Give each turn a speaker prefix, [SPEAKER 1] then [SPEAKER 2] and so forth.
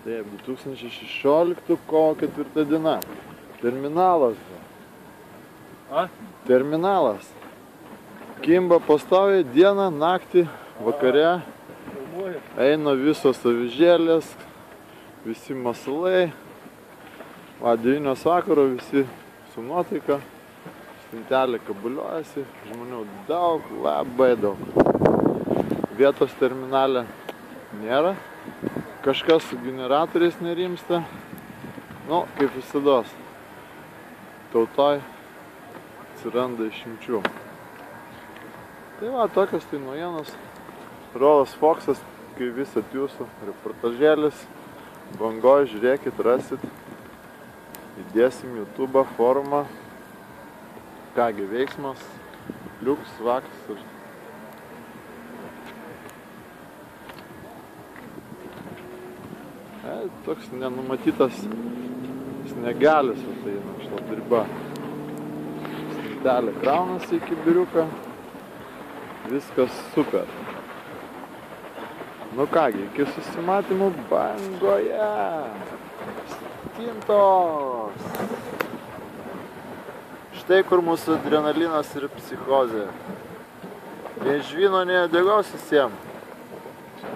[SPEAKER 1] Taip, 2016 kovo 4 diena. Terminalas. Terminalas. Kimba pastoviai dieną, naktį, vakare. Eina visos avižėlės, visi masalai. 9 vakaro visi su nuotaika. Stintelė kabuliuojasi, žmonių daug, labai daug. Vietos terminale nėra. Kažkas su generatoriais nerimsta. Nu, kaip visados. Tautoj atsiranda išimčių. Tai va, tokios tai naujienos. Rolas Foksas, kai visat jūsų reportažėlis. Bangoj, žiūrėkit, rasit. Įdėsim YouTube forumą. Kągi veiksmas. Liuks, vaks ir... Toks nenumatytas sniegelis ateina šlapdriba. Stintelė kraunasi į kibiriuką. Viskas super. Nu kągi, iki susimatymų Bangoje. Stintos. Štai kur mūsų adrenalinas ir psichozė. Nei žvyno, nei uodegos visiems.